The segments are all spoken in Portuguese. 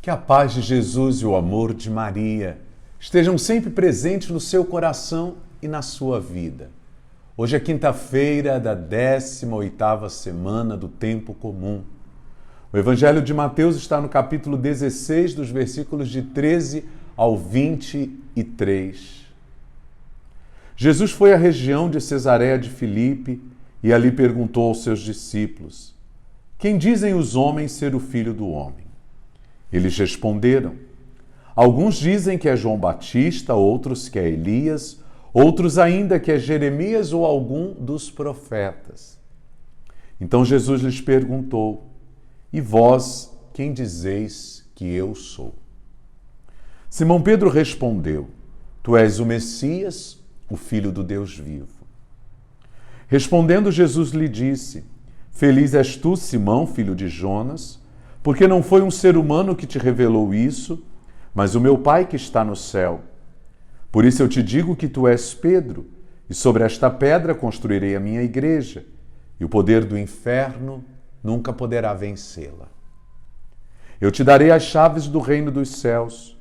Que a paz de Jesus e o amor de Maria estejam sempre presentes no seu coração e na sua vida. Hoje é quinta-feira da 18ª semana do Tempo Comum. O Evangelho de Mateus está no capítulo 16, dos versículos de 13 ao 23. Jesus foi à região de Cesareia de Filipe e ali perguntou aos seus discípulos: quem dizem os homens ser o Filho do Homem? Eles responderam: alguns dizem que é João Batista, outros que é Elias, outros ainda que é Jeremias ou algum dos profetas. Então Jesus lhes perguntou: e vós, quem dizeis que eu sou? Simão Pedro respondeu: tu és o Messias, o Filho do Deus vivo. Respondendo, Jesus lhe disse: feliz és tu, Simão, filho de Jonas, porque não foi um ser humano que te revelou isso, mas o meu Pai que está no céu. Por isso eu te digo que tu és Pedro, e sobre esta pedra construirei a minha igreja, e o poder do inferno nunca poderá vencê-la. Eu te darei as chaves do reino dos céus.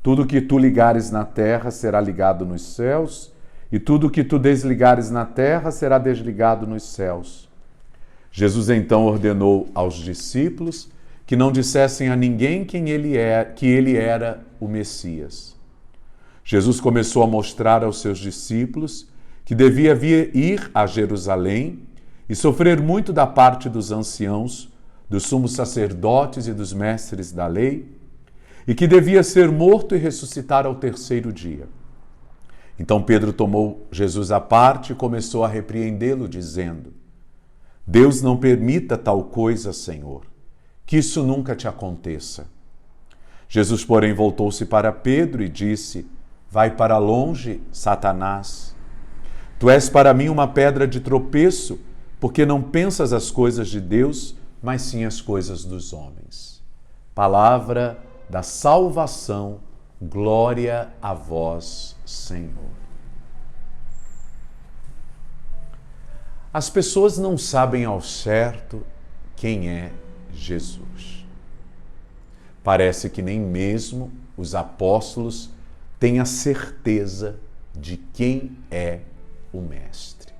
Tudo que tu ligares na terra será ligado nos céus, e tudo que tu desligares na terra será desligado nos céus. Jesus então ordenou aos discípulos que não dissessem a ninguém que ele era o Messias. Jesus começou a mostrar aos seus discípulos que devia ir a Jerusalém e sofrer muito da parte dos anciãos, dos sumos sacerdotes e dos mestres da lei, e que devia ser morto e ressuscitar ao terceiro dia. Então Pedro tomou Jesus à parte e começou a repreendê-lo, dizendo: Deus não permita tal coisa, Senhor, que isso nunca te aconteça. Jesus, porém, voltou-se para Pedro e disse: vai para longe, Satanás. Tu és para mim uma pedra de tropeço, porque não pensas as coisas de Deus, mas sim as coisas dos homens. Palavra da salvação, glória a vós, Senhor. As pessoas não sabem ao certo quem é Jesus. Parece que nem mesmo os apóstolos têm a certeza de quem é o Mestre.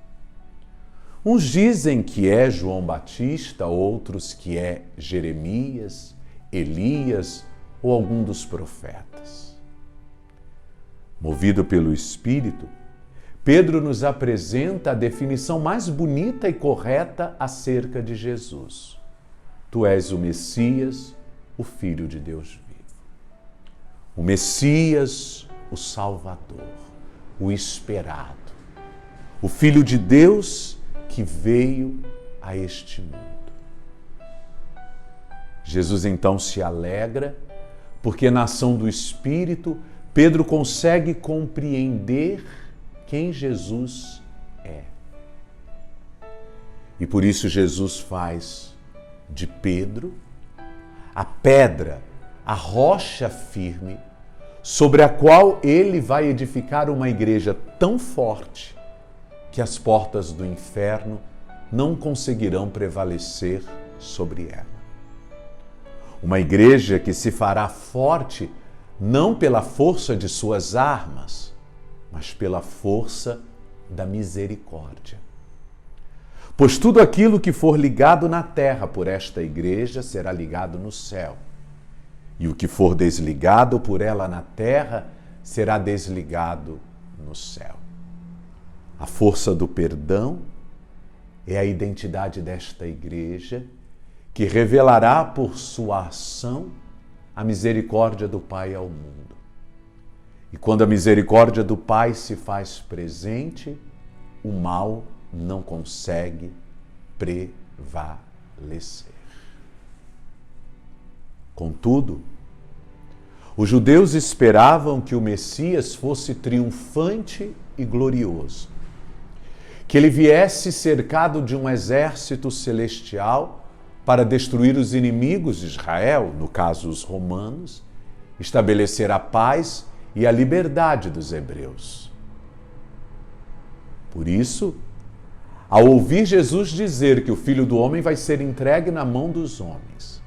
Uns dizem que é João Batista, outros que é Jeremias, Elias ou algum dos profetas. Movido pelo Espírito, Pedro nos apresenta a definição mais bonita e correta acerca de Jesus. Tu és o Messias, o Filho de Deus vivo. O Messias, o Salvador, o esperado. O Filho de Deus que veio a este mundo. Jesus então se alegra, porque na ação do Espírito, Pedro consegue compreender quem Jesus é. E por isso Jesus faz de Pedro a pedra, a rocha firme, sobre a qual ele vai edificar uma igreja tão forte que as portas do inferno não conseguirão prevalecer sobre ela. Uma igreja que se fará forte não pela força de suas armas, mas pela força da misericórdia. Pois tudo aquilo que for ligado na terra por esta igreja será ligado no céu, e o que for desligado por ela na terra será desligado no céu. A força do perdão é a identidade desta igreja, que revelará por sua ação a misericórdia do Pai ao mundo. E quando a misericórdia do Pai se faz presente, o mal não consegue prevalecer. Contudo, os judeus esperavam que o Messias fosse triunfante e glorioso, que ele viesse cercado de um exército celestial para destruir os inimigos de Israel, no caso os romanos, estabelecer a paz e a liberdade dos hebreus. Por isso, ao ouvir Jesus dizer que o Filho do Homem vai ser entregue na mão dos homens,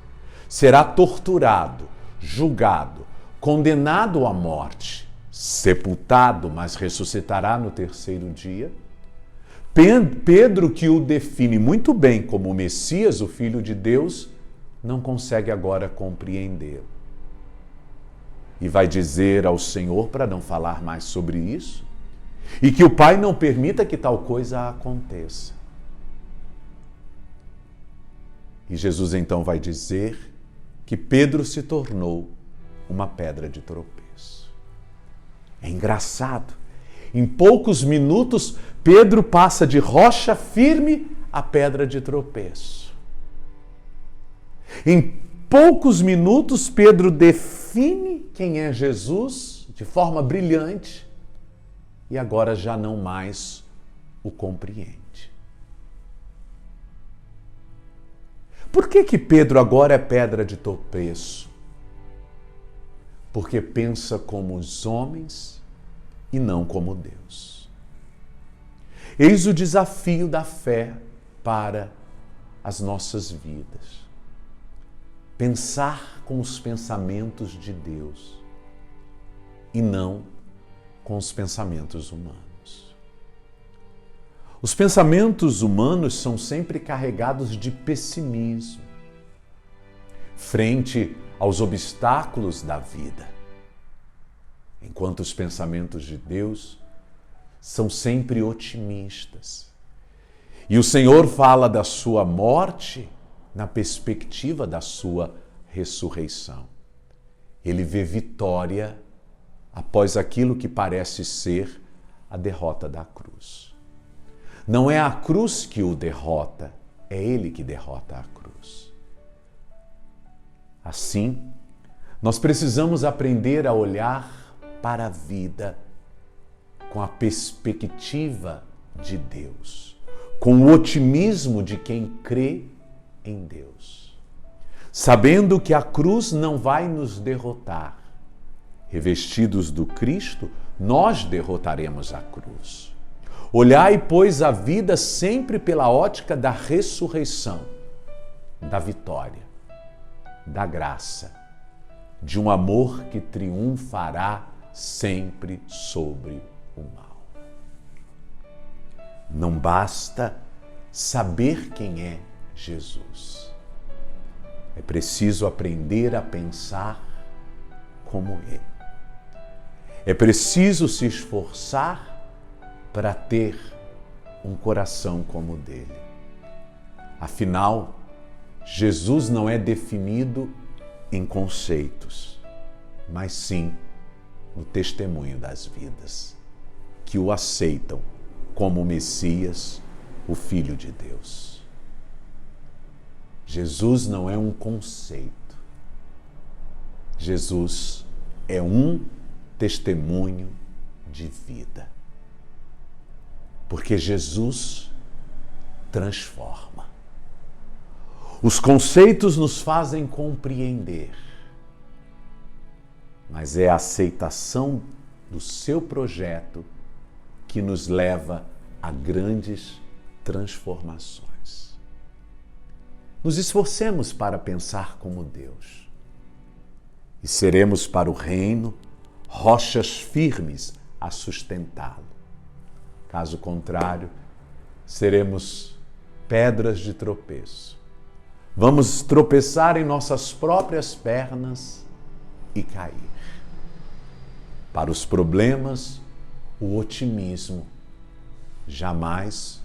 será torturado, julgado, condenado à morte, sepultado, mas ressuscitará no terceiro dia. Pedro, que o define muito bem como o Messias, o Filho de Deus, não consegue agora compreendê-lo. E vai dizer ao Senhor para não falar mais sobre isso e que o Pai não permita que tal coisa aconteça. E Jesus então vai dizer que Pedro se tornou uma pedra de tropeço. É engraçado. Em poucos minutos, Pedro passa de rocha firme a pedra de tropeço. Em poucos minutos, Pedro define quem é Jesus de forma brilhante e agora já não mais o compreende. Por que Pedro agora é pedra de tropeço? Porque pensa como os homens e não como Deus. Eis o desafio da fé para as nossas vidas. Pensar com os pensamentos de Deus e não com os pensamentos humanos. Os pensamentos humanos são sempre carregados de pessimismo frente aos obstáculos da vida, enquanto os pensamentos de Deus são sempre otimistas. E o Senhor fala da sua morte na perspectiva da sua ressurreição. Ele vê vitória após aquilo que parece ser a derrota da cruz. Não é a cruz que o derrota, é ele que derrota a cruz. Assim, nós precisamos aprender a olhar para a vida com a perspectiva de Deus, com o otimismo de quem crê em Deus, sabendo que a cruz não vai nos derrotar. Revestidos do Cristo, nós derrotaremos a cruz. Olhai, pois, a vida sempre pela ótica da ressurreição, da vitória, da graça, de um amor que triunfará sempre sobre o mal. Não basta saber quem é Jesus. É preciso aprender a pensar como Ele. É preciso se esforçar para ter um coração como o dele. Afinal, Jesus não é definido em conceitos, mas sim no testemunho das vidas, que o aceitam como o Messias, o Filho de Deus. Jesus não é um conceito. Jesus é um testemunho de vida. Porque Jesus transforma. Os conceitos nos fazem compreender, mas é a aceitação do seu projeto que nos leva a grandes transformações. Nos esforcemos para pensar como Deus e seremos para o reino rochas firmes a sustentá-lo. Caso contrário, seremos pedras de tropeço. Vamos tropeçar em nossas próprias pernas e cair. Para os problemas, o otimismo, jamais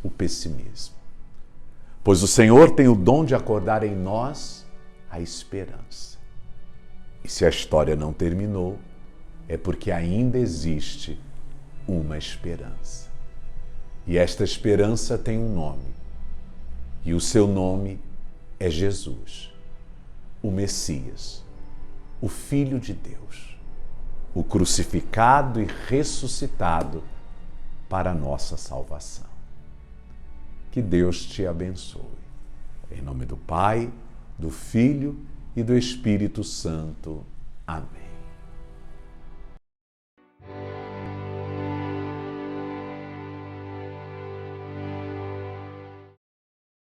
o pessimismo. Pois o Senhor tem o dom de acordar em nós a esperança. E se a história não terminou, é porque ainda existe uma esperança. E esta esperança tem um nome. E o seu nome é Jesus, o Messias, o Filho de Deus, o crucificado e ressuscitado para a nossa salvação. Que Deus te abençoe. Em nome do Pai, do Filho e do Espírito Santo. Amém.